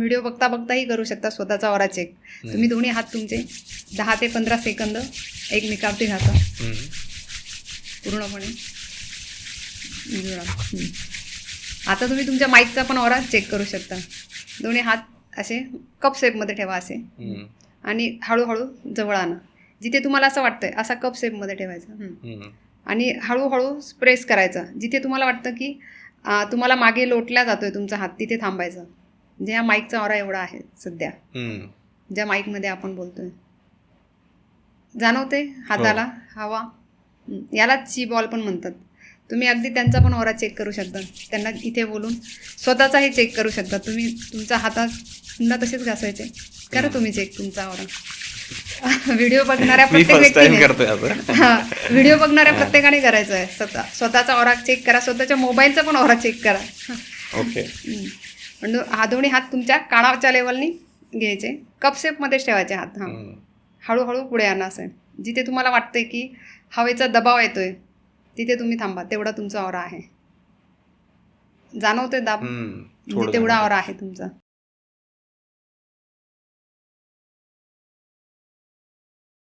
Video बघता बघताही करू शकता स्वतःचा ऑरा चेक. तुम्ही दोन्ही हात तुमचे 10 ते 15 सेकंद एकमेकावरती घासा पूर्णपणे. आता तुम्ही तुमच्या माईकचा पण ऑरा चेक करू शकता. दोन्ही हात असे कप शेपमध्ये ठेवा असे आणि हळूहळू जवळ आणा. जिथे तुम्हाला असं वाटतंय असा कप शेपमध्ये ठेवायचा आणि हळूहळू प्रेस करायचं. जिथे तुम्हाला वाटतं की तुम्हाला मागे लोटला जातोय तुमचा हात, तिथे थांबायचं. म्हणजे या माईकचा ऑरा एवढा आहे सध्या, ज्या माईकमध्ये आपण बोलतोय. जाणवते हाताला हवा? यालाच ची बॉल पण म्हणतात. तुम्ही अगदी त्यांचा पण ऑरा चेक करू शकता. त्यांना इथे बोलून स्वतःचाही चेक करू शकता. तुम्ही तुमच्या हातात पुन्हा तसेच घासायचे. करा तुम्ही चेक तुमचा ऑरा. व्हिडिओ बघणाऱ्या प्रत्येक व्यक्तीने व्हिडिओ बघणाऱ्या प्रत्येकाने करायचं आहे. स्वतःचा ऑरा चेक करा, स्वतःच्या मोबाईलचा पण ऑरा चेक करा. ओके. म्हणजे हा दोन्ही हात तुमच्या कानाच्या लेवलनी घ्यायचे, कप शेपमध्येच ठेवायचे हात. हळूहळू पुढे आणा असं. जिथे तुम्हाला वाटतंय की हवेचा दबाव येतोय तिथे तुम्ही थांबा. तेवढा तुमचा ऑरा आहे. जाणवतोय दाब? म्हणजे तेवढा ऑरा आहे तुमचा.